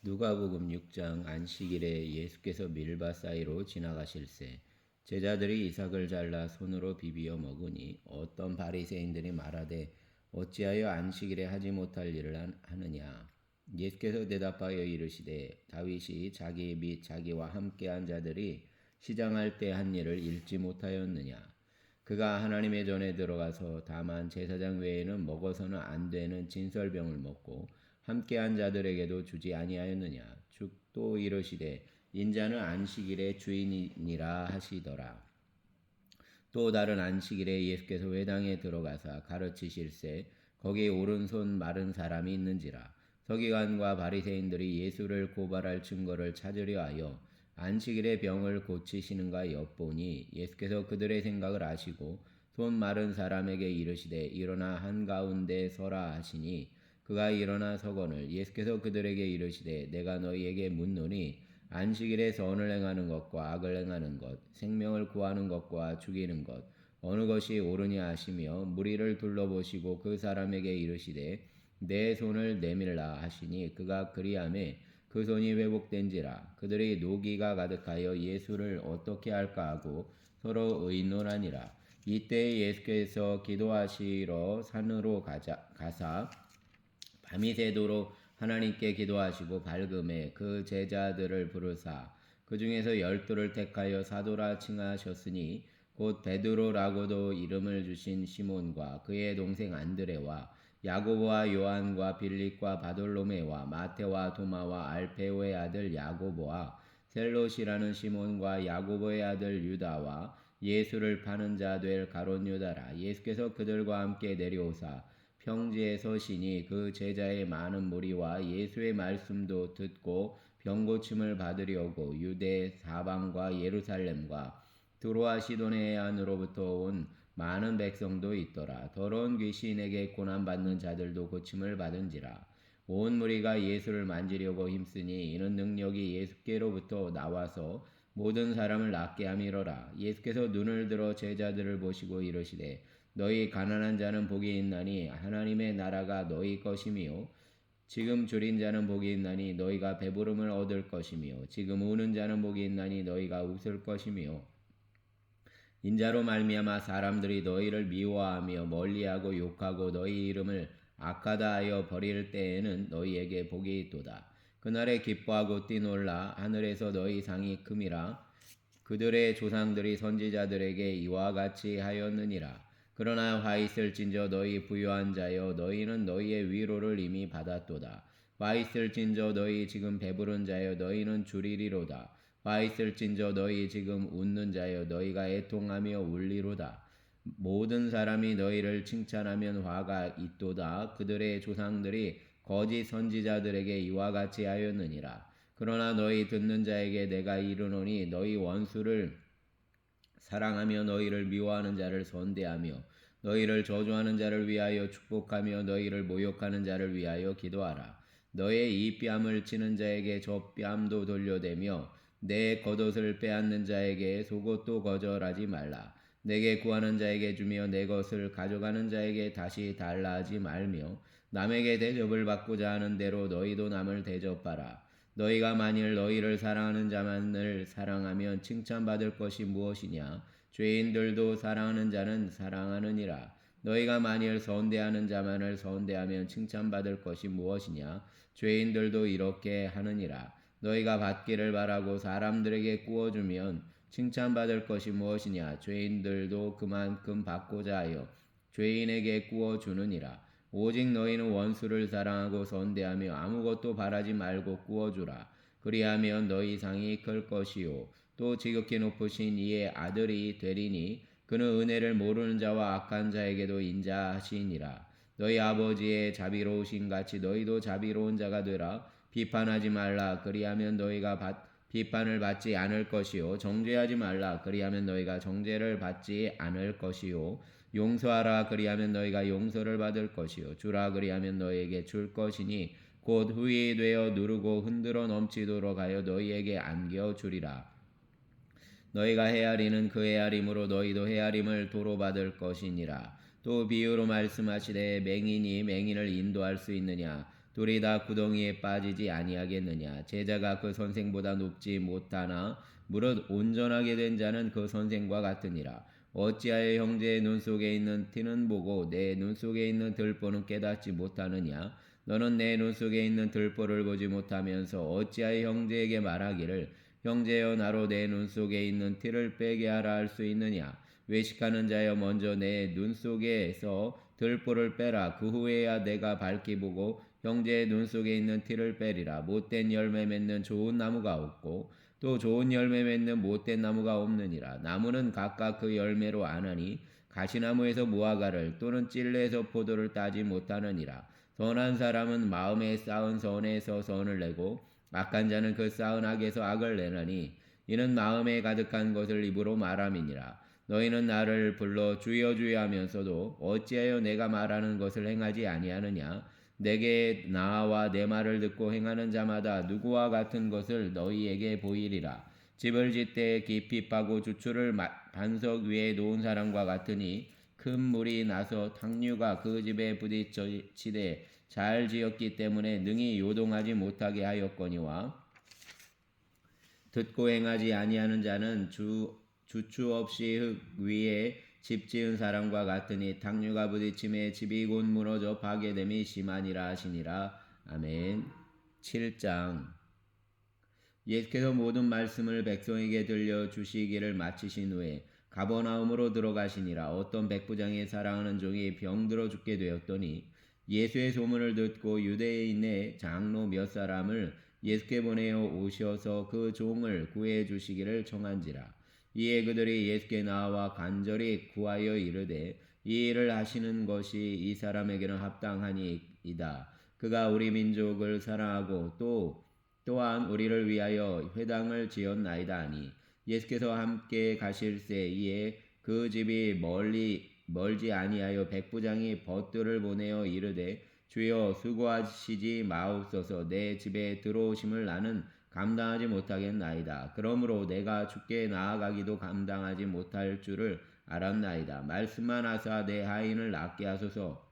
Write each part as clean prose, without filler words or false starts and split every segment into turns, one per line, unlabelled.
누가복음 6장 안식일에 예수께서 밀밭 사이로 지나가실새 제자들이 이삭을 잘라 손으로 비비어 먹으니 어떤 바리새인들이 말하되 어찌하여 안식일에 하지 못할 일을 하느냐. 예수께서 대답하여 이르시되 다윗이 자기 및 자기와 함께한 자들이 시장할 때 한 일을 읽지 못하였느냐. 그가 하나님의 전에 들어가서 다만 제사장 외에는 먹어서는 안 되는 진설병을 먹고 함께한 자들에게도 주지 아니하였느냐. 즉 또 이르시되 인자는 안식일의 주인이니라 하시더라. 또 다른 안식일에 예수께서 회당에 들어가사 가르치실새 거기 오른손 마른 사람이 있는지라. 서기관과 바리새인들이 예수를 고발할 증거를 찾으려 하여 안식일에 병을 고치시는가 엿보니 예수께서 그들의 생각을 아시고 손 마른 사람에게 이르시되 일어나 한가운데 서라 하시니 그가 일어나 서거늘 예수께서 그들에게 이르시되 내가 너희에게 묻노니 안식일에 선을 행하는 것과 악을 행하는 것, 생명을 구하는 것과 죽이는 것, 어느 것이 옳으냐 하시며 무리를 둘러보시고 그 사람에게 이르시되 내 손을 내밀라 하시니 그가 그리하매 그 손이 회복된지라. 그들이 노기가 가득하여 예수를 어떻게 할까 하고 서로 의논하니라. 이때 예수께서 기도하시러 산으로 가사 밤이 새도록 하나님께 기도하시고 밝음에 그 제자들을 부르사 그 중에서 12를 택하여 사도라 칭하셨으니 곧 베드로라고도 이름을 주신 시몬과 그의 동생 안드레와 야고보와 요한과 빌립과 바돌로메와 마테와 도마와 알페오의 아들 야고보와 셀롯이라는 시몬과 야고보의 아들 유다와 예수를 파는 자 될 가롯 유다라. 예수께서 그들과 함께 내려오사 평지에 서시니 그 제자의 많은 무리와 예수의 말씀도 듣고 병고침을 받으려고 유대 사방과 예루살렘과 두로와 시돈의 안으로부터 온 많은 백성도 있더라. 더러운 귀신에게 고난받는 자들도 고침을 받은지라. 온 무리가 예수를 만지려고 힘쓰니 이는 능력이 예수께로부터 나와서 모든 사람을 낫게 함이로라. 예수께서 눈을 들어 제자들을 보시고 이르시되 너희 가난한 자는 복이 있나니 하나님의 나라가 너희 것이며 지금 줄인 자는 복이 있나니 너희가 배부름을 얻을 것이며 지금 우는 자는 복이 있나니 너희가 웃을 것이며 인자로 말미암아 사람들이 너희를 미워하며 멀리하고 욕하고 너희 이름을 악하다 하여 버릴 때에는 너희에게 복이 있도다. 그날에 기뻐하고 뛰놀라 하늘에서 너희 상이 큼이라. 그들의 조상들이 선지자들에게 이와 같이 하였느니라. 그러나 화 있을진저 너희 부유한 자여 너희는 너희의 위로를 이미 받았도다. 화 있을진저 너희 지금 배부른 자여 너희는 줄이리로다. 화 있을진저 너희 지금 웃는 자여 너희가 애통하며 울리로다. 모든 사람이 너희를 칭찬하면 화가 있도다. 그들의 조상들이 거짓 선지자들에게 이와 같이 하였느니라. 그러나 너희 듣는 자에게 내가 이르노니 너희 원수를 사랑하며 너희를 미워하는 자를 선대하며 너희를 저주하는 자를 위하여 축복하며 너희를 모욕하는 자를 위하여 기도하라. 너의 이 뺨을 치는 자에게 저 뺨도 돌려대며 내 겉옷을 빼앗는 자에게 속옷도 거절하지 말라. 내게 구하는 자에게 주며 내 것을 가져가는 자에게 다시 달라 하지 말며 남에게 대접을 받고자 하는 대로 너희도 남을 대접하라. 너희가 만일 너희를 사랑하는 자만을 사랑하면 칭찬받을 것이 무엇이냐? 죄인들도 사랑하는 자는 사랑하느니라. 너희가 만일 선대하는 자만을 선대하면 칭찬받을 것이 무엇이냐? 죄인들도 이렇게 하느니라. 너희가 받기를 바라고 사람들에게 구워주면 칭찬받을 것이 무엇이냐? 죄인들도 그만큼 받고자 하여 죄인에게 구워주느니라. 오직 너희는 원수를 사랑하고 선대하며 아무것도 바라지 말고 구워주라. 그리하면 너희 상이 클 것이요 또 지극히 높으신 이의 아들이 되리니 그는 은혜를 모르는 자와 악한 자에게도 인자하시니라. 너희 아버지의 자비로우신 같이 너희도 자비로운 자가 되라. 비판하지 말라. 그리하면 너희가 비판을 받지 않을 것이요 정죄하지 말라. 그리하면 너희가 정죄를 받지 않을 것이요 용서하라. 그리하면 너희가 용서를 받을 것이요 주라. 그리하면 너희에게 줄 것이니 곧 후이 되어 누르고 흔들어 넘치도록 하여 너희에게 안겨 주리라. 너희가 헤아리는 그 헤아림으로 너희도 헤아림을 도로 받을 것이니라. 또 비유로 말씀하시되 맹인이 맹인을 인도할 수 있느냐? 둘이 다 구덩이에 빠지지 아니하겠느냐. 제자가 그 선생보다 높지 못하나 무릇 온전하게 된 자는 그 선생과 같으니라. 어찌하여 형제의 눈 속에 있는 티는 보고 내 눈 속에 있는 들보는 깨닫지 못하느냐. 너는 내 눈 속에 있는 들보를 보지 못하면서 어찌하여 형제에게 말하기를 형제여 나로 내 눈 속에 있는 티를 빼게 하라 할 수 있느냐. 외식하는 자여 먼저 내 눈 속에서 들보를 빼라. 그 후에야 내가 밝히 보고 형제의 눈 속에 있는 티를 빼리라. 못된 열매 맺는 좋은 나무가 없고 또 좋은 열매 맺는 못된 나무가 없느니라. 나무는 각각 그 열매로 아나니 가시나무에서 무화과를 또는 찔레에서 포도를 따지 못하느니라. 선한 사람은 마음에 쌓은 선에서 선을 내고 악한 자는 그 쌓은 악에서 악을 내나니 이는 마음에 가득한 것을 입으로 말함이니라. 너희는 나를 불러 주여 주여 하면서도 어찌하여 내가 말하는 것을 행하지 아니하느냐. 내게 나와 내 말을 듣고 행하는 자마다 누구와 같은 것을 너희에게 보이리라. 집을 짓되 깊이 파고 주추를 반석 위에 놓은 사람과 같으니 큰 물이 나서 탕류가 그 집에 부딪히되 잘 지었기 때문에 능히 요동하지 못하게 하였거니와 듣고 행하지 아니하는 자는 주추 없이 흙 위에 집 지은 사람과 같으니 탕류가 부딪힘에 집이 곧 무너져 파괴됨이 심하니라 하시니라. 아멘. 7장. 예수께서 모든 말씀을 백성에게 들려주시기를 마치신 후에 가버나움으로 들어가시니라. 어떤 백부장이 사랑하는 종이 병들어 죽게 되었더니 예수의 소문을 듣고 유대인의 장로 몇 사람을 예수께 보내어 오셔서 그 종을 구해 주시기를 청한지라. 이에 그들이 예수께 나와 간절히 구하여 이르되 이 일을 하시는 것이 이 사람에게는 합당하니이다. 그가 우리 민족을 사랑하고 또한 우리를 위하여 회당을 지었나이다 하니 예수께서 함께 가실새 이에 그 집이 멀지 아니하여 백부장이 벗들을 보내어 이르되 주여 수고하시지 마옵소서. 내 집에 들어오심을 나는 감당하지 못하겠나이다. 그러므로 내가 주께 나아가기도 감당하지 못할 줄을 알았나이다. 말씀만 하사 내 하인을 낫게 하소서.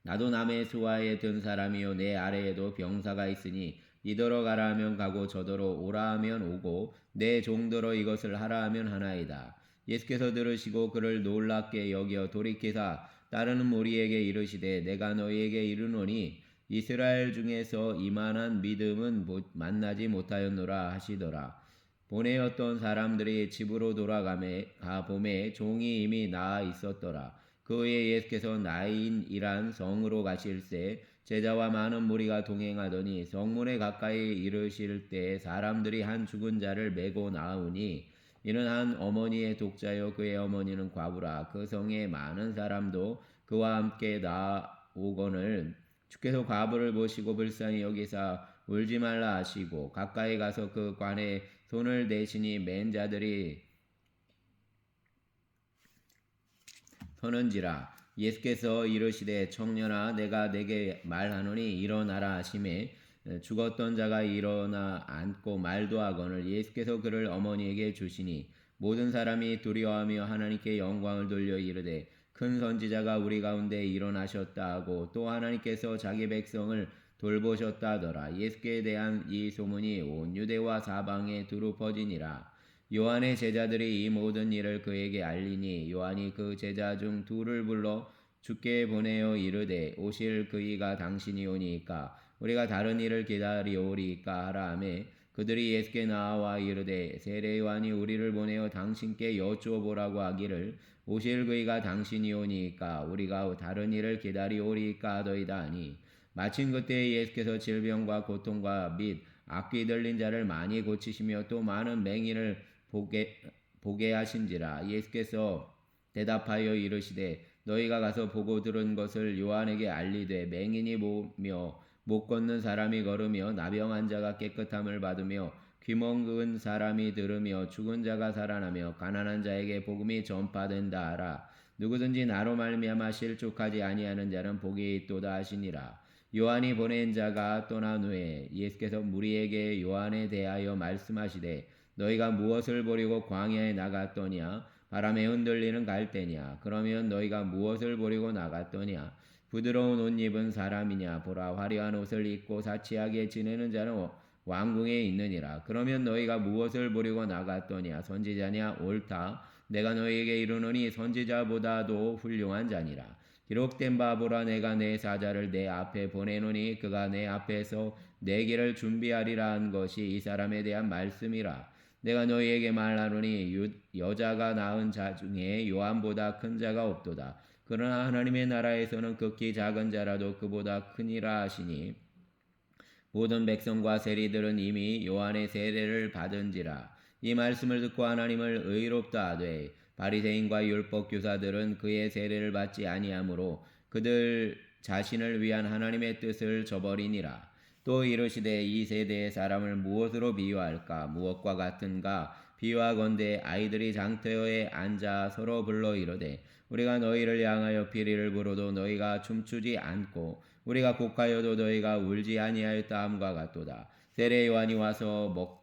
나도 남의 수하에 든 사람이요 내 아래에도 병사가 있으니 이더러 가라 하면 가고 저더러 오라 하면 오고 내 종더러 이것을 하라 하면 하나이다. 예수께서 들으시고 그를 놀랍게 여겨 돌이키사 따르는 무리에게 이르시되 내가 너희에게 이르노니 이스라엘 중에서 이만한 믿음은 만나지 못하였노라 하시더라. 보내었던 사람들이 집으로 가봄에 종이 이미 나아 있었더라. 그 후에 예수께서 나인이란 성으로 가실새 제자와 많은 무리가 동행하더니 성문에 가까이 이르실 때 사람들이 한 죽은 자를 메고 나오니 이는 한 어머니의 독자요 그의 어머니는 과부라. 그 성에 많은 사람도 그와 함께 나오거늘 주께서 과부를 보시고 불쌍히 여기사 울지 말라 하시고 가까이 가서 그 관에 손을 대시니 맨 자들이 서는지라. 예수께서 이르시되 청년아 내가 내게 말하노니 일어나라 하시매 죽었던 자가 일어나 앉고 말도 하거늘 예수께서 그를 어머니에게 주시니 모든 사람이 두려워하며 하나님께 영광을 돌려 이르되 큰 선지자가 우리 가운데 일어나셨다 하고 또 하나님께서 자기 백성을 돌보셨다 하더라. 예수께 대한 이 소문이 온 유대와 사방에 두루 퍼지니라. 요한의 제자들이 이 모든 일을 그에게 알리니 요한이 그 제자 중 둘을 불러 주께 보내어 이르되 오실 그이가 당신이 오니까 우리가 다른 일을 기다리오리까 하라 하매 그들이 예수께 나와 이르되 세례 요한이 우리를 보내어 당신께 여쭈어 보라고 하기를 오실 그이가 당신이 오니까 우리가 다른 일을 기다리오리까 하더이다 하니 마침 그때 예수께서 질병과 고통과 및 악귀 들린 자를 많이 고치시며 또 많은 맹인을 보게 하신지라. 예수께서 대답하여 이르시되 너희가 가서 보고 들은 것을 요한에게 알리되 맹인이 보며 못 걷는 사람이 걸으며 나병한 자가 깨끗함을 받으며 귀멍은 사람이 들으며 죽은 자가 살아나며 가난한 자에게 복음이 전파된다 하라. 누구든지 나로 말미암아 실족하지 아니하는 자는 복이 있도다 하시니라. 요한이 보낸 자가 떠난 후에 예수께서 무리에게 요한에 대하여 말씀하시되 너희가 무엇을 보리고 광야에 나갔더냐? 바람에 흔들리는 갈대냐? 그러면 너희가 무엇을 보리고 나갔더냐? 부드러운 옷 입은 사람이냐? 보라, 화려한 옷을 입고 사치하게 지내는 자는 왕궁에 있느니라. 그러면 너희가 무엇을 보려고 나갔더냐? 선지자냐? 옳다. 내가 너희에게 이르노니 선지자보다도 훌륭한 자니라. 기록된 바 보라, 내가 내 사자를 내 앞에 보내노니 그가 내 앞에서 내 길을 준비하리라 한 것이 이 사람에 대한 말씀이라. 내가 너희에게 말하노니 여자가 낳은 자 중에 요한보다 큰 자가 없도다. 그러나 하나님의 나라에서는 극히 작은 자라도 그보다 크니라 하시니, 모든 백성과 세리들은 이미 요한의 세례를 받은지라. 이 말씀을 듣고 하나님을 의롭다 하되 바리새인과 율법 교사들은 그의 세례를 받지 아니하므로 그들 자신을 위한 하나님의 뜻을 저버리니라. 또 이르시되 이 세대의 사람을 무엇으로 비유할까? 무엇과 같은가? 비유하건대 아이들이 장터에 앉아 서로 불러 이르되 우리가 너희를 향하여 피리를 불어도 너희가 춤추지 않고 우리가 곡하여도 너희가 울지 아니하였다 함과 같도다. 세례 요한이 와서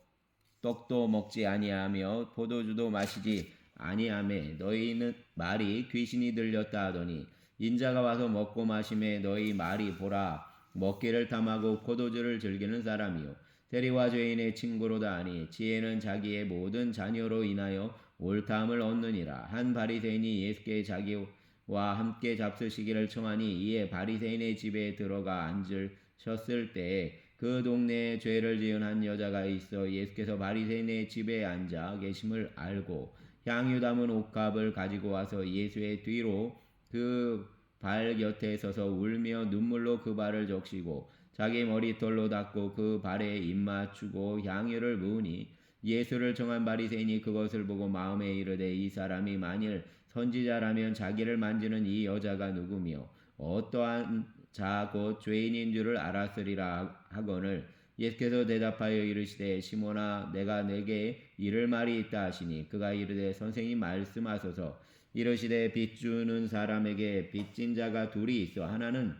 떡도 먹지 아니하며 포도주도 마시지 아니하매 너희는 말이 귀신이 들렸다 하더니, 인자가 와서 먹고 마심에 너희 말이 보라 먹기를 탐하고 포도주를 즐기는 사람이요 세리와 죄인의 친구로다 하니, 지혜는 자기의 모든 자녀로 인하여 옳다함을 얻느니라. 한 바리새인이 예수께 자기와 함께 잡수시기를 청하니, 이에 바리새인의 집에 들어가 앉으셨을 때에 그 동네에 죄를 지은 한 여자가 있어 예수께서 바리새인의 집에 앉아 계심을 알고 향유 담은 옥합을 가지고 와서 예수의 뒤로 그 발 곁에 서서 울며 눈물로 그 발을 적시고 자기 머리털로 닦고 그 발에 입맞추고 향유를 부으니, 예수를 청한 바리새인이 그것을 보고 마음에 이르되 이 사람이 만일 선지자라면 자기를 만지는 이 여자가 누구며 어떠한 자 곧 죄인인 줄을 알았으리라 하거늘, 예수께서 대답하여 이르시되 시몬아, 내가 내게 이를 말이 있다 하시니, 그가 이르되 선생님 말씀하소서. 이르시되 빚 주는 사람에게 빚진 자가 둘이 있어 하나는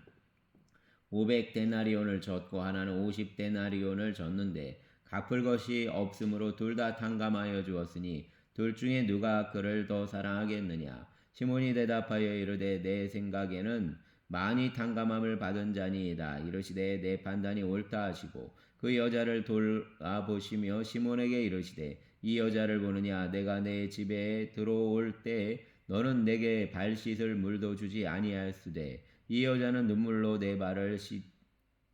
500데나리온을 졌고 하나는 50데나리온을 졌는데 갚을 것이 없으므로 둘 다 탕감하여 주었으니 둘 중에 누가 그를 더 사랑하겠느냐? 시몬이 대답하여 이르되 내 생각에는 많이 탕감함을 받은 자니이다. 이르시되 내 판단이 옳다 하시고 그 여자를 돌아보시며 시몬에게 이르시되 이 여자를 보느냐? 내가 내 집에 들어올 때 너는 내게 발 씻을 물도 주지 아니하였으되 이 여자는 눈물로 내 발을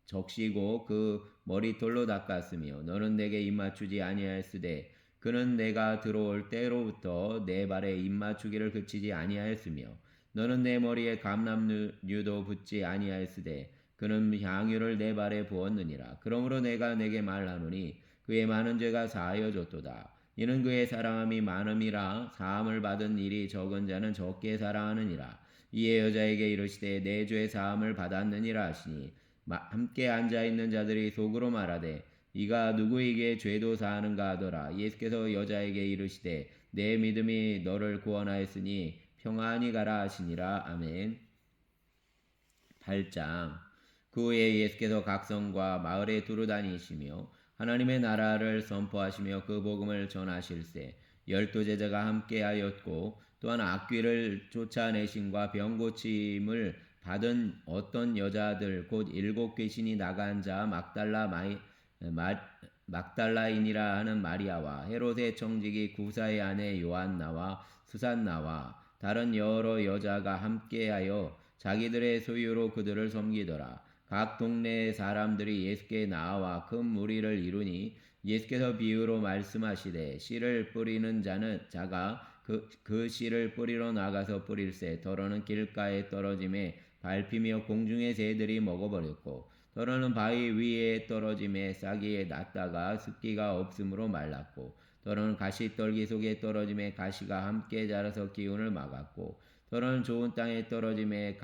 적시고 그 머리털로 닦았으며 너는 내게 입맞추지 아니하였으되 그는 내가 들어올 때로부터 내 발에 입맞추기를 그치지 아니하였으며 너는 내 머리에 감람류도 붓지 아니하였으되 그는 향유를 내 발에 부었느니라. 그러므로 내가 내게 말하노니 그의 많은 죄가 사하여졌도다. 이는 그의 사랑함이 많음이라. 사함을 받은 일이 적은 자는 적게 사랑하느니라. 이에 여자에게 이르시되 내 죄 사함을 받았느니라 하시니, 함께 앉아있는 자들이 속으로 말하되 이가 누구에게 죄도 사하는가 하더라. 예수께서 여자에게 이르시되 내 믿음이 너를 구원하였으니 평안히 가라 하시니라. 아멘. 8장. 그 후에 예수께서 각성과 마을에 두루 다니시며 하나님의 나라를 선포하시며 그 복음을 전하실세 12제자가 함께하였고, 또한 악귀를 쫓아내심과 병 고침을 받은 어떤 여자들 곧 7귀신이 나간 자 막달라인이라 하는 마리아와 헤롯의 청지기 구사의 아내 요한나와 수산나와 다른 여러 여자가 함께하여 자기들의 소유로 그들을 섬기더라. 각 동네의 사람들이 예수께 나와 큰 무리를 이루니, 예수께서 비유로 말씀하시되 씨를 뿌리는 자가 그 씨를 뿌리러 나가서 뿌릴새 더러는 길가에 떨어짐에 밟히며 공중의 새들이 먹어버렸고, 더러는 바위 위에 떨어짐에 싹이 났다가 습기가 없으므로 말랐고, 더러는 가시떨기 속에 떨어짐에 가시가 함께 자라서 기운을 막았고, 더러는 좋은 땅에 떨어짐에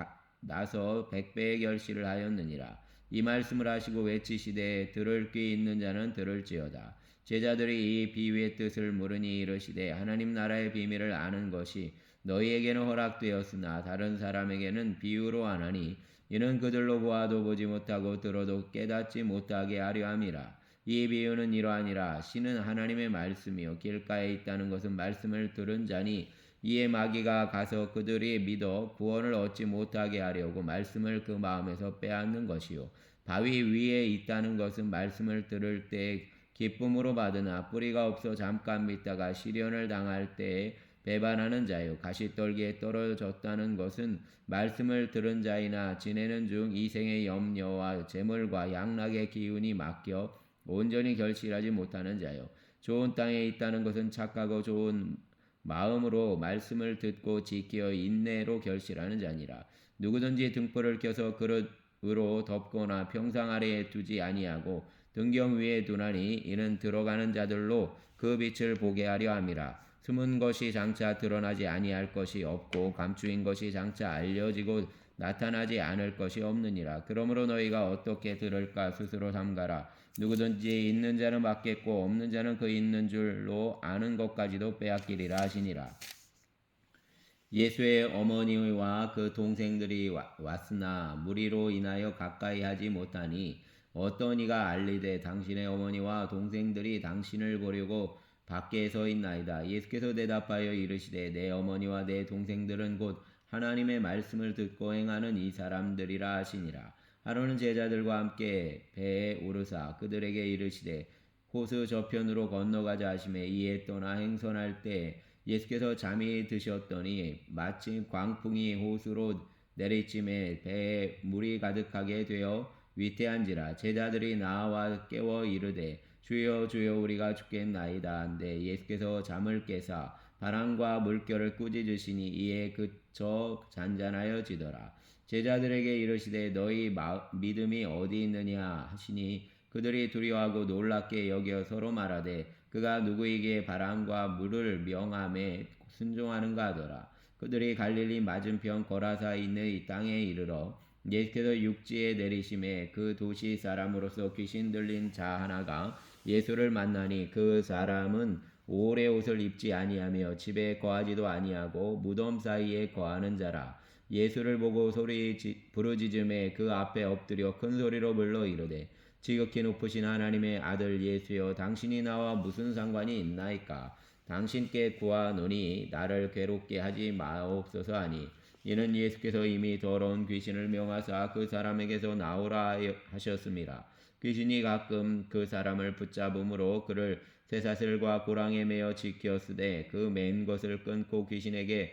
나서 100배의 결실을 하였느니라. 이 말씀을 하시고 외치시되 들을 귀 있는 자는 들을지어다. 제자들이 이 비유의 뜻을 물으니 이르시되 하나님 나라의 비밀을 아는 것이 너희에게는 허락되었으나 다른 사람에게는 비유로 하나니, 이는 그들로 보아도 보지 못하고 들어도 깨닫지 못하게 하려 함이라. 이 비유는 이러하니라. 씨는 하나님의 말씀이요 길가에 있다는 것은 말씀을 들은 자니, 이에 마귀가 가서 그들이 믿어 구원을 얻지 못하게 하려고 말씀을 그 마음에서 빼앗는 것이요 바위 위에 있다는 것은 말씀을 들을 때 기쁨으로 받으나 뿌리가 없어 잠깐 믿다가 시련을 당할 때에 배반하는 자요 가시떨기에 떨어졌다는 것은 말씀을 들은 자이나 지내는 중 이 생의 염려와 재물과 양락의 기운이 맡겨 온전히 결실하지 못하는 자요 좋은 땅에 있다는 것은 착하고 좋은 마음으로 말씀을 듣고 지켜 인내로 결실하는 자니라. 누구든지 등불을 켜서 그릇으로 덮거나 평상 아래에 두지 아니하고 등경 위에 두나니 이는 들어가는 자들로 그 빛을 보게 하려 함이라. 숨은 것이 장차 드러나지 아니할 것이 없고 감추인 것이 장차 알려지고 나타나지 않을 것이 없느니라. 그러므로 너희가 어떻게 들을까 스스로 삼가라. 누구든지 있는 자는 받겠고 없는 자는 그 있는 줄로 아는 것까지도 빼앗기리라 하시니라. 예수의 어머니와 그 동생들이 왔으나 무리로 인하여 가까이 하지 못하니 어떤 이가 알리되 당신의 어머니와 동생들이 당신을 보려고 밖에 서 있나이다. 예수께서 대답하여 이르시되 내 어머니와 내 동생들은 곧 하나님의 말씀을 듣고 행하는 이 사람들이라 하시니라. 하루는 제자들과 함께 배에 오르사 그들에게 이르시되 호수 저편으로 건너가자 하시매 이에 떠나 행선할 때 예수께서 잠이 드셨더니 마침 광풍이 호수로 내리침에 배에 물이 가득하게 되어 위태한지라 제자들이 나와 깨워 이르되 주여 주여 우리가 죽겠나이다 한데 예수께서 잠을 깨사 바람과 물결을 꾸짖으시니 이에 그쳐 잔잔하여지더라. 제자들에게 이르시되 너희 믿음이 어디 있느냐 하시니 그들이 두려워하고 놀랍게 여겨 서로 말하되 그가 누구에게 바람과 물을 명함에 순종하는가 하더라. 그들이 갈릴리 맞은편 거라사인의 땅에 이르러 예수께서 육지에 내리심에 그 도시 사람으로서 귀신 들린 자 하나가 예수를 만나니 그 사람은 오래 옷을 입지 아니하며 집에 거하지도 아니하고 무덤 사이에 거하는 자라. 예수를 보고 소리 부르짖음에 그 앞에 엎드려 큰 소리로 불러 이르되 지극히 높으신 하나님의 아들 예수여 당신이 나와 무슨 상관이 있나이까 당신께 구하노니 나를 괴롭게 하지 마옵소서 하니 이는 예수께서 이미 더러운 귀신을 명하사 그 사람에게서 나오라 하셨습니다. 귀신이 가끔 그 사람을 붙잡음으로 그를 쇠사슬과 고랑에 매어 지켰으되 그 맨 것을 끊고 귀신에게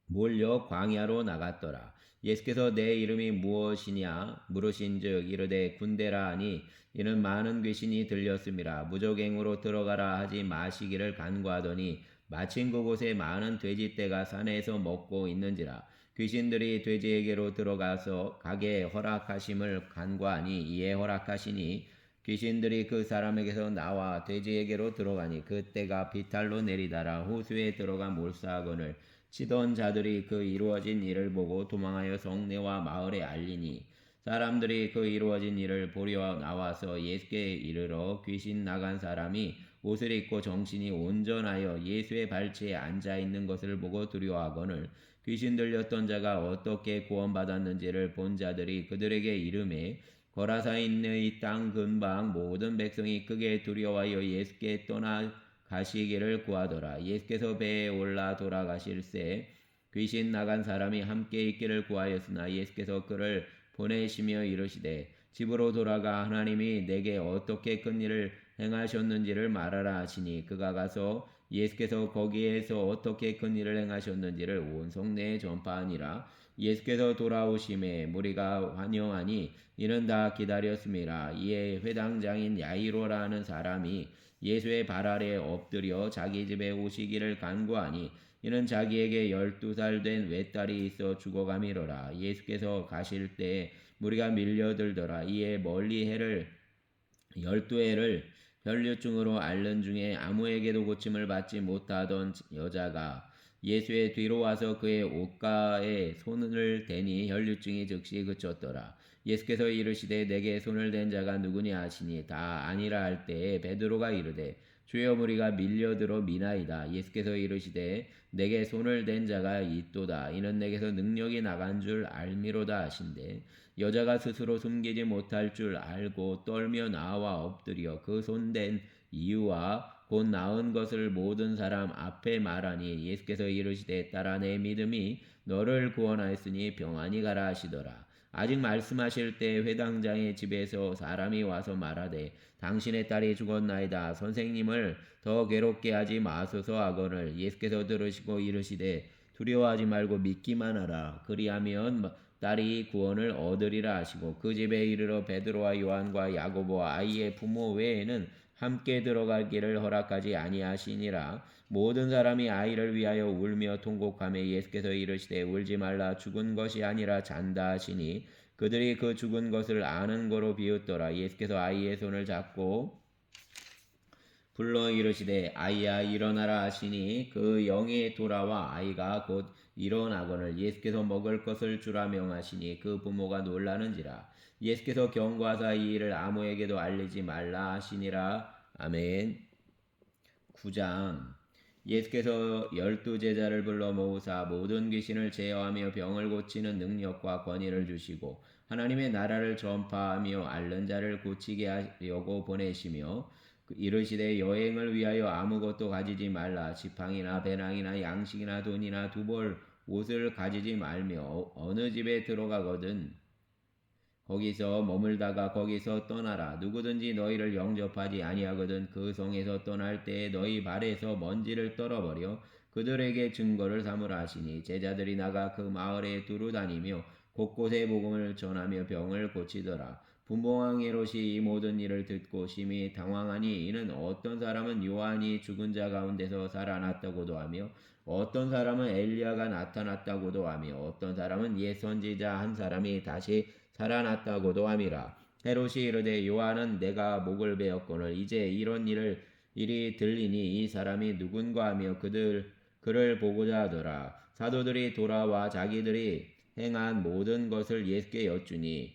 몰려 광야로 나갔더라. 예수께서 내 이름이 무엇이냐 물으신즉 이르되 군대라 하니 이는 많은 귀신이 들렸음이라. 무적행으로 들어가라 하지 마시기를 간구하더니 마침 그곳에 많은 돼지떼가 산에서 먹고 있는지라. 귀신들이 돼지에게로 들어가서 가게 허락하심을 간구하니 이에 허락하시니 귀신들이 그 사람에게서 나와 돼지에게로 들어가니 그때가 비탈로 내리다라 호수에 들어가 몰사하거늘 치던 자들이 그 이루어진 일을 보고 도망하여 성내와 마을에 알리니 사람들이 그 이루어진 일을 보려 나와서 예수께 이르러 귀신 나간 사람이 옷을 입고 정신이 온전하여 예수의 발치에 앉아 있는 것을 보고 두려워하거늘 귀신 들렸던 자가 어떻게 구원받았는지를 본 자들이 그들에게 이르매 거라사인의 땅 근방 모든 백성이 크게 두려워하여 예수께 떠나 가시기를 구하더라. 예수께서 배에 올라 돌아가실새 귀신 나간 사람이 함께 있기를 구하였으나 예수께서 그를 보내시며 이르시되 집으로 돌아가 하나님이 내게 어떻게 큰 일을 행하셨는지를 말하라 하시니 그가 가서 예수께서 거기에서 어떻게 큰 일을 행하셨는지를 온 성내에 전파하니라. 예수께서 돌아오심에 무리가 환영하니 이는 다 기다렸음이라. 이에 회당장인 야이로라는 사람이 예수의 발 아래 엎드려 자기 집에 오시기를 간구하니 이는 자기에게 12살 된 외딸이 있어 죽어가미로라. 예수께서 가실 때 무리가 밀려들더라. 이에 멀리 12해를 혈류증으로 앓는 중에 아무에게도 고침을 받지 못하던 여자가 예수의 뒤로 와서 그의 옷가에 손을 대니 혈류증이 즉시 그쳤더라. 예수께서 이르시되 내게 손을 댄 자가 누구냐 하시니 다 아니라 할 때에 베드로가 이르되 주여 무리가 밀려들어 미나이다. 예수께서 이르시되 내게 손을 댄 자가 있도다. 이는 내게서 능력이 나간 줄 알미로다 하신대 여자가 스스로 숨기지 못할 줄 알고 떨며 나와 엎드려 그 손댄 이유와 곧 나은 것을 모든 사람 앞에 말하니 예수께서 이르시되 딸아 내 믿음이 너를 구원하였으니 평안히 가라 하시더라. 아직 말씀하실 때 회당장의 집에서 사람이 와서 말하되 당신의 딸이 죽었나이다. 선생님을 더 괴롭게 하지 마소서 하거늘 예수께서 들으시고 이르시되 두려워하지 말고 믿기만 하라. 그리하면 딸이 구원을 얻으리라 하시고 그 집에 이르러 베드로와 요한과 야고보와 아이의 부모 외에는 함께 들어가기를 허락하지 아니하시니라. 모든 사람이 아이를 위하여 울며 통곡하며 예수께서 이르시되 울지 말라 죽은 것이 아니라 잔다 하시니 그들이 그 죽은 것을 아는 거로 비웃더라. 예수께서 아이의 손을 잡고 불러 이르시되 아이야 일어나라 하시니 그 영이 돌아와 아이가 곧 일어나거늘 예수께서 먹을 것을 주라 명하시니 그 부모가 놀라는지라. 예수께서 경고하사 이 일을 아무에게도 알리지 말라 하시니라. 아멘. 9장. 예수께서 12제자를 불러 모으사 모든 귀신을 제어하며 병을 고치는 능력과 권위를 주시고 하나님의 나라를 전파하며 앓는 자를 고치게 하려고 보내시며 이르시되 여행을 위하여 아무것도 가지지 말라. 지팡이나 배낭이나 양식이나 돈이나 두 벌 옷을 가지지 말며 어느 집에 들어가거든 거기서 머물다가 거기서 떠나라. 누구든지 너희를 영접하지 아니하거든 그 성에서 떠날 때에 너희 발에서 먼지를 떨어버려 그들에게 증거를 삼으라 하시니 제자들이 나가 그 마을에 두루 다니며 곳곳에 복음을 전하며 병을 고치더라. 분봉왕 헤롯이 이 모든 일을 듣고 심히 당황하니 이는 어떤 사람은 요한이 죽은 자 가운데서 살아났다고도 하며 어떤 사람은 엘리야가 나타났다고도 하며 어떤 사람은 옛 선지자 한 사람이 다시 살아났다고도 함이라. 헤롯이 이르되 요한은 내가 목을 베었거늘 이제 이런 일이 들리니 이 사람이 누군가 하며 그를 보고자 하더라. 사도들이 돌아와 자기들이 행한 모든 것을 예수께 여쭈니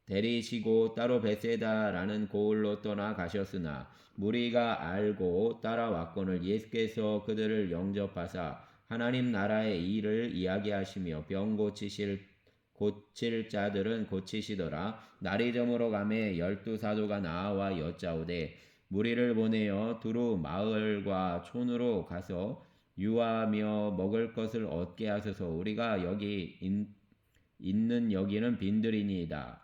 데리시고 따로 베세다라는 고을로 떠나 가셨으나 무리가 알고 따라왔거늘 예수께서 그들을 영접하사 하나님 나라의 일을 이야기하시며 병 고칠 자들은 고치시더라. 날이 저물어 가매 12사도가 나와 여짜오되 무리를 보내어 두루 마을과 촌으로 가서 유하며 먹을 것을 얻게 하소서. 우리가 있는 여기는 빈들이니이다.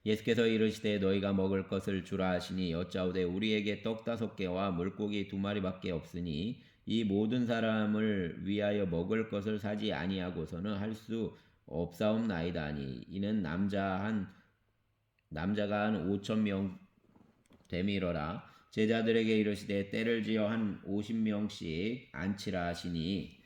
예수께서 이르시되 너희가 먹을 것을 주라 하시니 여짜오되 우리에게 떡 5개와 물고기 2마리밖에 없으니 이 모든 사람을 위하여 먹을 것을 사지 아니하고서는 할 수 없사옵나이다 하니 이는 남자가 한 5,000명 되밀어라. 제자들에게 이르시되 때를 지어 한 50명씩 앉히라 하시니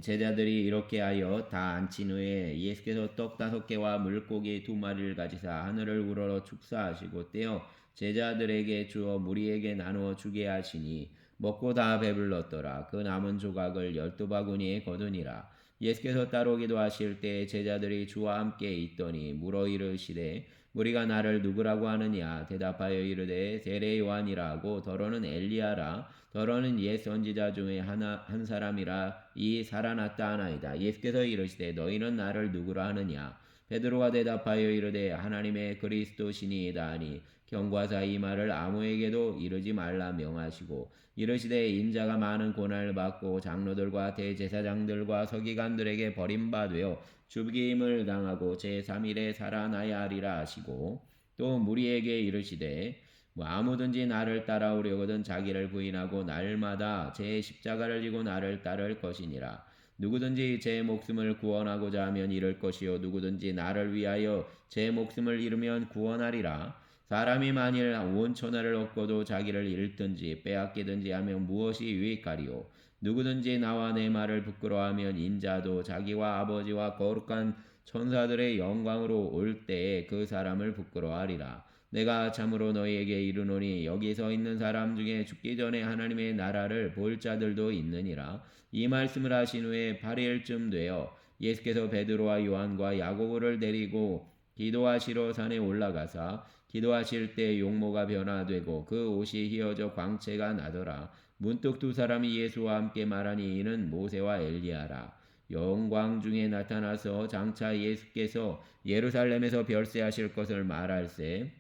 제자들이 이렇게 하여 다 앉힌 후에 예수께서 떡 5개와 물고기 2마리를 가지사 하늘을 우러러 축사하시고 떼어 제자들에게 주어 무리에게 나누어 주게 하시니 먹고 다 배불렀더라. 그 남은 조각을 12바구니에 거두니라. 예수께서 따로 기도하실 때 제자들이 주와 함께 있더니 물어 이르시되 무리가 나를 누구라고 하느냐. 대답하여 이르되 세례 요한이라고 더러는 엘리야라 더러는 옛 선지자 중에 한 사람이라 이 살아났다 하나이다. 예수께서 이르시되 너희는 나를 누구라 하느냐. 베드로가 대답하여 이르되 하나님의 그리스도시니이다 하니 경고하사 이 말을 아무에게도 이르지 말라 명하시고 이르시되 인자가 많은 고난을 받고 장로들과 대제사장들과 서기관들에게 버림받으며 죽임을 당하고 제3일에 살아나야 하리라 하시고 또 무리에게 이르시되 아무든지 나를 따라오려거든 자기를 부인하고 날마다 제 십자가를 지고 나를 따를 것이니라. 누구든지 제 목숨을 구원하고자 하면 잃을 것이요 누구든지 나를 위하여 제 목숨을 잃으면 구원하리라. 사람이 만일 온 천하를 얻고도 자기를 잃든지 빼앗기든지 하면 무엇이 유익하리요. 누구든지 나와 내 말을 부끄러워하면 인자도 자기와 아버지와 거룩한 천사들의 영광으로 올 때에 그 사람을 부끄러워하리라. 내가 참으로 너희에게 이르노니 여기 서 있는 사람 중에 죽기 전에 하나님의 나라를 볼 자들도 있느니라. 이 말씀을 하신 후에 8일쯤 되어 예수께서 베드로와 요한과 야고보를 데리고 기도하시러 산에 올라가사 기도하실 때 용모가 변화되고 그 옷이 휘어져 광채가 나더라. 문득 두 사람이 예수와 함께 말하니 이는 모세와 엘리야라. 영광 중에 나타나서 장차 예수께서 예루살렘에서 별세하실 것을 말할세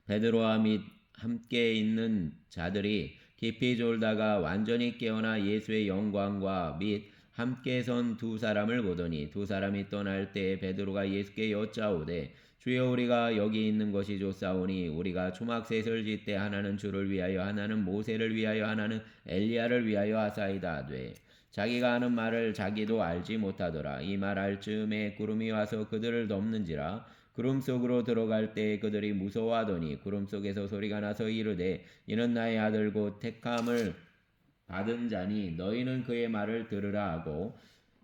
베드로와 및 함께 있는 자들이 깊이 졸다가 완전히 깨어나 예수의 영광과 및 함께 선 두 사람을 보더니 두 사람이 떠날 때에 베드로가 예수께 여짜오되 주여 우리가 여기 있는 것이 좋사오니 우리가 초막셋을 짓되 하나는 주를 위하여 하나는 모세를 위하여 하나는 엘리야를 위하여 하사이다 하되 자기가 하는 말을 자기도 알지 못하더라. 이 말할 즈음에 구름이 와서 그들을 덮는지라. 구름 속으로 들어갈 때에 그들이 무서워하더니 구름 속에서 소리가 나서 이르되 이는 나의 아들 곧 택함을 받은 자니 너희는 그의 말을 들으라 하고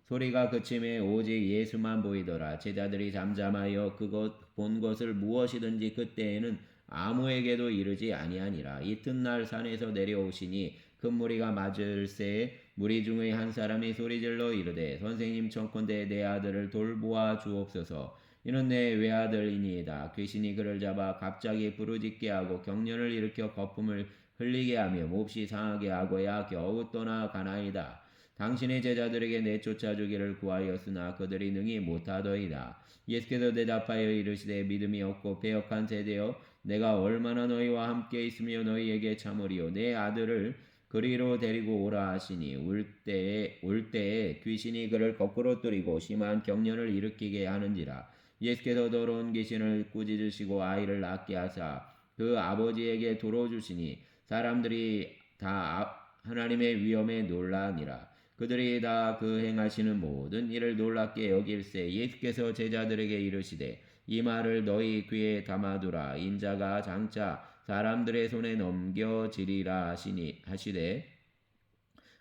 소리가 그침에 오직 예수만 보이더라. 제자들이 잠잠하여 그것 본 것을 무엇이든지 그때에는 아무에게도 이르지 아니하니라. 이튿날 산에서 내려오시니 큰 무리가 맞을새 무리 중의 한 사람이 소리질러 이르되 선생님 청컨대 내 아들을 돌보아 주옵소서. 이는 내 외아들이니이다. 귀신이 그를 잡아 갑자기 부르짖게 하고 경련을 일으켜 거품을 흘리게 하며 몹시 상하게 하고야 겨우 떠나가나이다. 당신의 제자들에게 내쫓아 주기를 구하였으나 그들이 능히 못하더이다. 예수께서 대답하여 이르시되 믿음이 없고 배역한 세대여 내가 얼마나 너희와 함께 있으며 너희에게 참으리요. 내 아들을 그리로 데리고 오라 하시니 올 때에 귀신이 그를 거꾸로 뜨리고 심한 경련을 일으키게 하는지라. 예수께서 더러운 귀신을 꾸짖으시고 아이를 낫게 하사 그 아버지에게 도로 주시니 사람들이 다 하나님의 위엄에 놀라니라. 그들이 다 그 행하시는 모든 일을 놀랍게 여길세 예수께서 제자들에게 이르시되 이 말을 너희 귀에 담아두라. 인자가 장차 사람들의 손에 넘겨지리라 하시되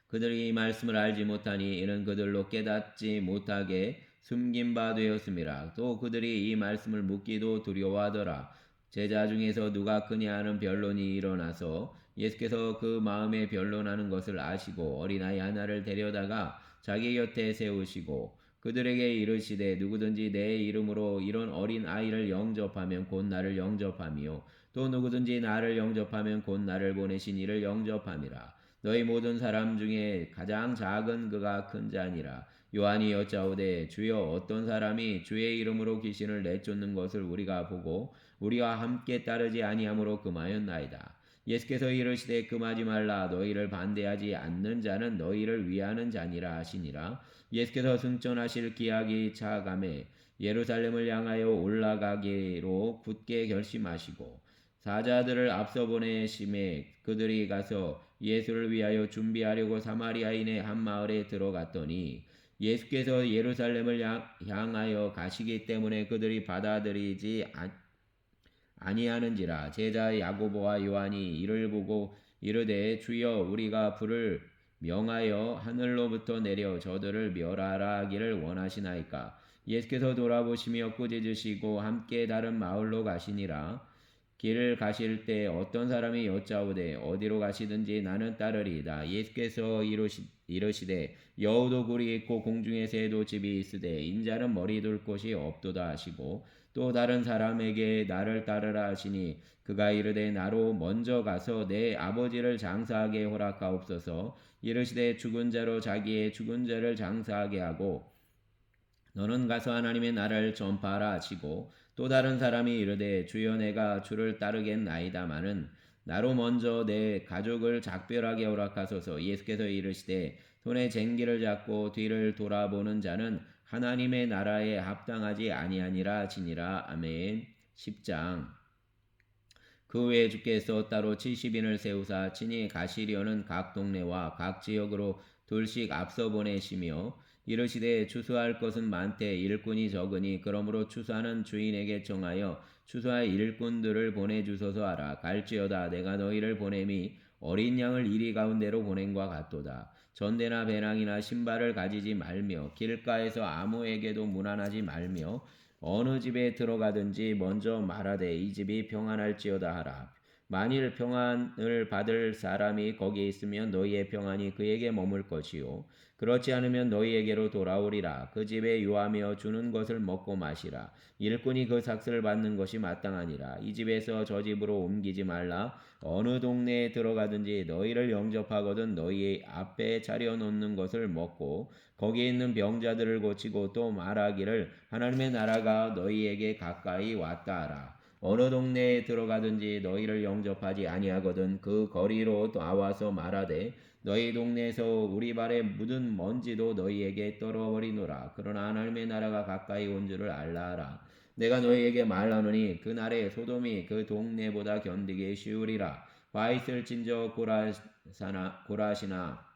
그들이 이 말씀을 알지 못하니 이는 그들로 깨닫지 못하게 숨긴 바 되었음이라. 또 그들이 이 말씀을 묻기도 두려워하더라. 제자 중에서 누가 크냐 하는 변론이 일어나서 예수께서 그 마음에 변론하는 것을 아시고 어린아이 하나를 데려다가 자기 곁에 세우시고 그들에게 이르시되 누구든지 내 이름으로 이런 어린 아이를 영접하면 곧 나를 영접하며 또 누구든지 나를 영접하면 곧 나를 보내신 이를 영접함이라. 너희 모든 사람 중에 가장 작은 그가 큰 자니라. 요한이 여짜오되 주여 어떤 사람이 주의 이름으로 귀신을 내쫓는 것을 우리가 보고 우리와 함께 따르지 아니하므로 금하였나이다. 예수께서 이르시되 금하지 말라. 너희를 반대하지 않는 자는 너희를 위하는 자니라 하시니라. 예수께서 승천하실 기약이 차감해 예루살렘을 향하여 올라가기로 굳게 결심하시고 사자들을 앞서 보내심에 그들이 가서 예수를 위하여 준비하려고 사마리아인의 한 마을에 들어갔더니 예수께서 예루살렘을 향하여 가시기 때문에 그들이 받아들이지 아니하는지라. 제자 야고보와 요한이 이를 보고 이르되 주여 우리가 불을 명하여 하늘로부터 내려 저들을 멸하라 하기를 원하시나이까. 예수께서 돌아보시며 꾸짖으시고 함께 다른 마을로 가시니라. 길을 가실 때 어떤 사람이 여짜오되 어디로 가시든지 나는 따르리이다. 예수께서 이르시되 여우도 굴이 있고 공중에 새도 집이 있으되 인자는 머리 둘 곳이 없도다 하시고 또 다른 사람에게 나를 따르라 하시니 그가 이르되 나로 먼저 가서 내 아버지를 장사하게 허락하옵소서. 이르시되 죽은 자로 자기의 죽은 자를 장사하게 하고 너는 가서 하나님의 나라를 전파하라 하시고 또 다른 사람이 이르되 주여 내가 주를 따르겠나이다마는 나로 먼저 내 가족을 작별하게 허락하소서. 예수께서 이르시되 손에 쟁기를 잡고 뒤를 돌아보는 자는 하나님의 나라에 합당하지 아니하니라 하시니라. 아멘. 10장. 그 외에 주께서 따로 70인을 세우사 친히 가시려는 각 동네와 각 지역으로 둘씩 앞서 보내시며 이르시되 추수할 것은 많되 일꾼이 적으니 그러므로 추수하는 주인에게 청하여 추수할 일꾼들을 보내주소서 하라. 갈지어다 내가 너희를 보냄이 어린 양을 이리 가운데로 보낸과 같도다. 전대나 배낭이나 신발을 가지지 말며 길가에서 아무에게도 문안하지 말며 어느 집에 들어가든지 먼저 말하되 이 집이 평안할지어다 하라. 만일 평안을 받을 사람이 거기에 있으면 너희의 평안이 그에게 머물 것이요 그렇지 않으면 너희에게로 돌아오리라. 그 집에 유하며 주는 것을 먹고 마시라. 일꾼이 그 삭슬을 받는 것이 마땅하니라. 이 집에서 저 집으로 옮기지 말라. 어느 동네에 들어가든지 너희를 영접하거든 너희 앞에 차려놓는 것을 먹고 거기에 있는 병자들을 고치고 또 말하기를 하나님의 나라가 너희에게 가까이 왔다 하라. 어느 동네에 들어가든지 너희를 영접하지 아니하거든 그 거리로 나와서 말하되 너희 동네에서 우리 발에 묻은 먼지도 너희에게 떨어버리노라. 그러나 하나님의 나라가 가까이 온 줄을 알라 하라. 내가 너희에게 말하노니 그날에 소돔이 그 동네보다 견디기 쉬우리라. 와 있을진저 고라시나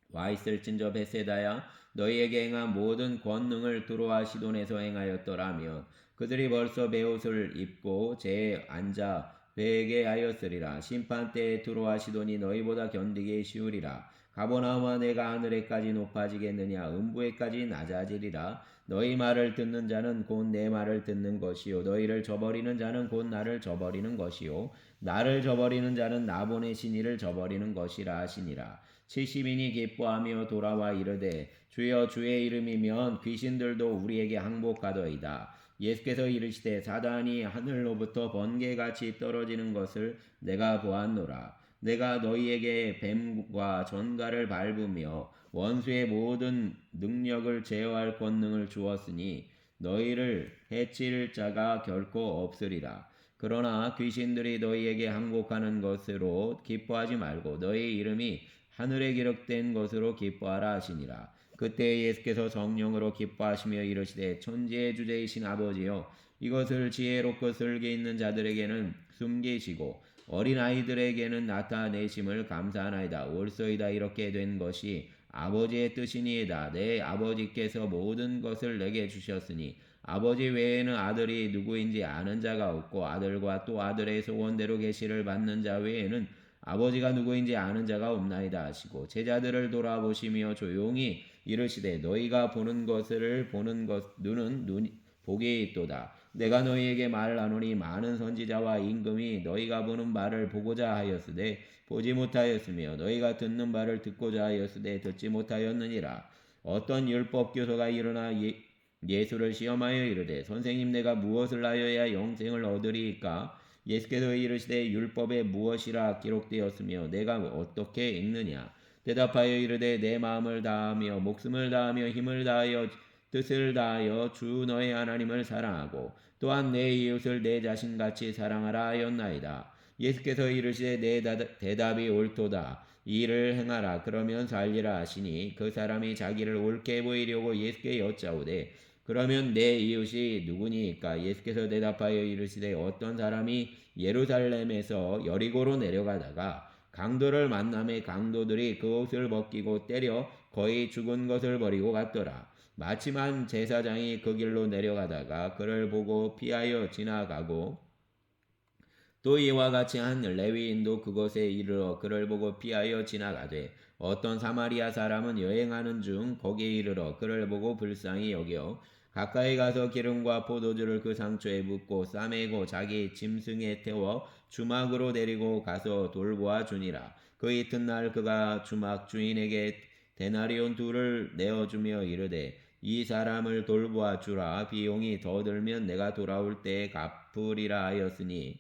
와 있을진저 베세다야 너희에게 행한 모든 권능을 두로와 시돈에서 행하였더라면 그들이 벌써 베옷을 입고 제 앉아 베게 하였으리라. 심판 때에 두로와 시돈이 너희보다 견디기 쉬우리라. 가버나움아 내가 하늘에까지 높아지겠느냐 음부에까지 낮아지리라. 너희 말을 듣는 자는 곧 내 말을 듣는 것이요 너희를 저버리는 자는 곧 나를 저버리는 것이요 나를 저버리는 자는 나 보내신 이를 저버리는 것이라 하시니라. 70인이 기뻐하며 돌아와 이르되 주여 주의 이름이면 귀신들도 우리에게 항복하더이다. 예수께서 이르시되 사단이 하늘로부터 번개같이 떨어지는 것을 내가 보았노라. 내가 너희에게 뱀과 전갈을 밟으며 원수의 모든 능력을 제어할 권능을 주었으니 너희를 해칠 자가 결코 없으리라. 그러나 귀신들이 너희에게 항복하는 것으로 기뻐하지 말고 너희 이름이 하늘에 기록된 것으로 기뻐하라 하시니라. 그때 예수께서 성령으로 기뻐하시며 이르시되 천지의 주제이신 아버지여 이것을 지혜롭고 슬기 있는 자들에게는 숨기시고 어린아이들에게는 나타내심을 감사하나이다. 옳소이다. 이렇게 된 것이 아버지의 뜻이니이다. 내 아버지께서 모든 것을 내게 주셨으니 아버지 외에는 아들이 누구인지 아는 자가 없고 아들과 또 아들의 소원대로 계시를 받는 자 외에는 아버지가 누구인지 아는 자가 없나이다 하시고 제자들을 돌아보시며 조용히 이르시되 너희가 보는 것을 보는 것 눈은 복이 있도다. 내가 너희에게 말하노니 많은 선지자와 임금이 너희가 보는 바를 보고자 하였으되 보지 못하였으며 너희가 듣는 바를 듣고자 하였으되 듣지 못하였느니라. 어떤 율법 교사가 일어나 예수를 시험하여 이르되 선생님 내가 무엇을 하여야 영생을 얻으리이까? 예수께서 이르시되 율법에 무엇이라 기록되었으며 내가 어떻게 읽느냐? 대답하여 이르되 내 마음을 다하며 목숨을 다하며 힘을 다하여 뜻을 다하여 주 너의 하나님을 사랑하고 또한 내 이웃을 내 자신같이 사랑하라 하였나이다. 예수께서 이르시되 내 대답이 옳도다. 이 일을 행하라 그러면 살리라 하시니 그 사람이 자기를 옳게 보이려고 예수께 여짜오되 그러면 내 이웃이 누구니까? 예수께서 대답하여 이르시되 어떤 사람이 예루살렘에서 여리고로 내려가다가 강도를 만남에 강도들이 그 옷을 벗기고 때려 거의 죽은 것을 버리고 갔더라. 마침한 제사장이 그 길로 내려가다가 그를 보고 피하여 지나가고 또 이와 같이 한 레위인도 그곳에 이르러 그를 보고 피하여 지나가되 어떤 사마리아 사람은 여행하는 중 거기에 이르러 그를 보고 불쌍히 여겨 가까이 가서 기름과 포도주를 그 상처에 붓고 싸매고 자기 짐승에 태워 주막으로 데리고 가서 돌보아 주니라. 그 이튿날 그가 주막 주인에게 데나리온 둘을 내어주며 이르되 이 사람을 돌보아 주라. 비용이 더 들면 내가 돌아올 때에 갚으리라 하였으니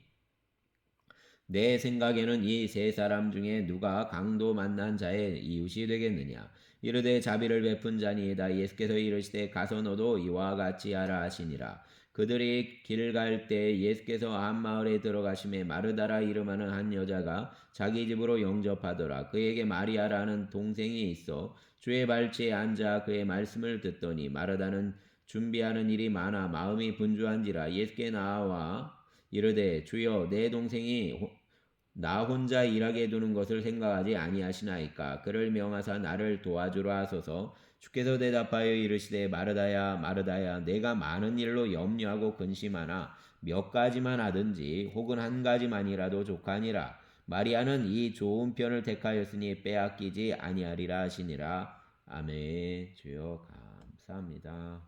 내 생각에는 이 세 사람 중에 누가 강도 만난 자의 이웃이 되겠느냐. 이르되 자비를 베푼 자니이다. 예수께서 이르시되 가서 너도 이와 같이 하라 하시니라. 그들이 길 갈 때 예수께서 한 마을에 들어가심에 마르다라 이름하는 한 여자가 자기 집으로 영접하더라. 그에게 마리아라는 동생이 있어 주의 발치에 앉아 그의 말씀을 듣더니 마르다는 준비하는 일이 많아 마음이 분주한지라 예수께 나와 이르되 주여 내 동생이 나 혼자 일하게 두는 것을 생각하지 아니하시나이까. 그를 명하사 나를 도와주라 하소서. 주께서 대답하여 이르시되 마르다야 마르다야 내가 많은 일로 염려하고 근심하나 몇 가지만 하든지 혹은 한 가지만이라도 족하니라. 마리아는 이 좋은 편을 택하였으니 빼앗기지 아니하리라 하시니라. 아멘. 주여 감사합니다.